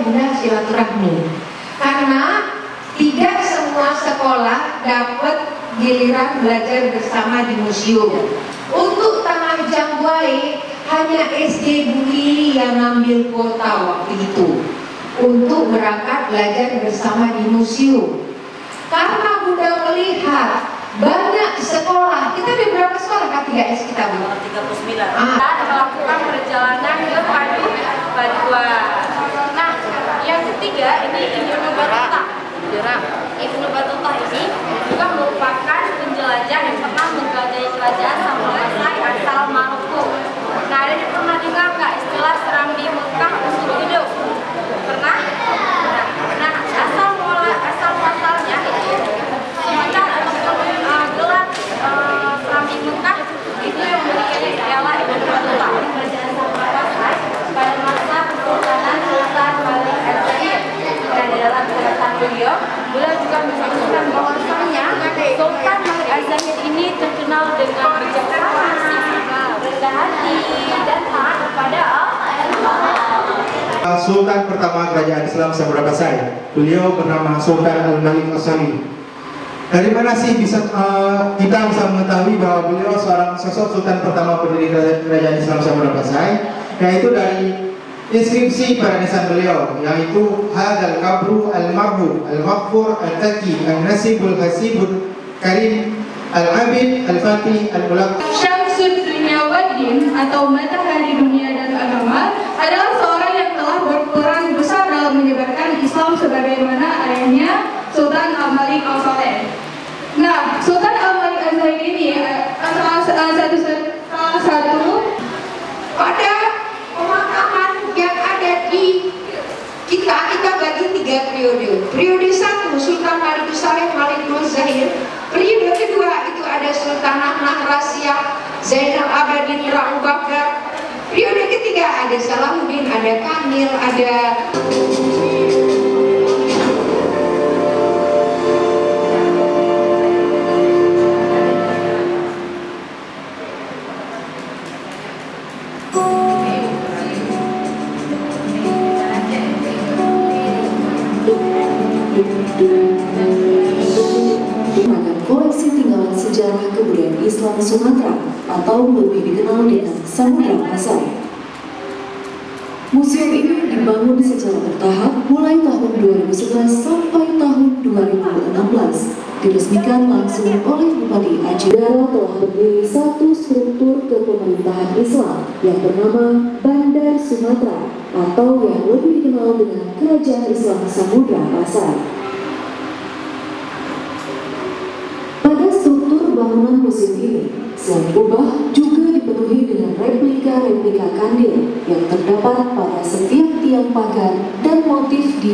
indah silaturahmi. Karena tidak semua sekolah dapat giliran belajar bersama di museum. Untuk Tanah Jangguai hanya SD Buli yang ngambil kuota waktu itu untuk berangkat belajar bersama di museum. Karena Bunda melihat banyak sekolah, kita ada berapa sekolah K3S kita, Bu? 39. Kita melakukan perjalanan ke Padua. Nah, yang ketiga ini Ibnu Battuta. Ibnu Battuta ini juga merupakan penjelajah yang pernah menjelajahi kerajaan Samurai asal Maroko. Nah, ini pernah dengar nggak istilah Serambi Mekah untuk hidup? Pernah? Nah, asal muasalnya itu semacam gelar Serambi Mekah itu yang memiliki ialah Ibnu Battuta. Kerajaan Samurai pada masa Kesultanan Sultan Malik Az-Zahir. Dan di dalam perkataan beliau juga menyebutkan bahwasanya Sultan Malik Az-Zahir ini terkenal dengan bijaksana, rendah hati, dan taat kepada Allah. Sultan pertama Kerajaan Islam Samudra Pasai, beliau bernama Sultan Al-Malik As-Sawi. Dari mana sih kita bisa mengetahui bahwa beliau seorang sosok Sultan pertama pendiri Kerajaan Islam Samudra Pasai? Yaitu dari inskripsi pada nisan beliau, yaitu Hadal Kabru Al-Marhu Al-Maghfur Al-Taki Al-Nasibul Hasibul Karim Al-Abid Al-Fatih Al-Mulaq. Syamsul Dunia Wadin atau matahari dunia dan agama adalah seorang yang telah berperan besar dalam menyebarkan Islam sebagaimana ayahnya Sultan Al-Malik Al-Saleh. Nah, Sultan Al-Malik Az-Zahir ini salah satu Pada pemakaman yang ada di kita bagi 3 periode. Periode 1 Sultan Malik Saleh Malik Zahir. Periode kedua itu ada Sultanah Nahrasyah Zainal Abidin Abu Bakar. Periode ketiga ada Salahuddin, ada Kamil, ada koleksi tinggalan sejarah kebudayaan Islam Sumatera atau lebih dikenal dengan Samudra Pasai. Museum ini dibangun secara bertahap mulai tahun 2011 sampai tahun 2016. Diresmikan langsung oleh Bupati Aceh. Telah berdiri satu struktur kepemerintahan Islam yang bernama Bandar Sumatera atau yang lebih dikenal dengan Kerajaan Islam Samudra Pasai. Pada struktur bangunan museum ini, selain kubah juga dipenuhi dengan replika kandil yang terdapat pada setiap tiang pagar dan motif di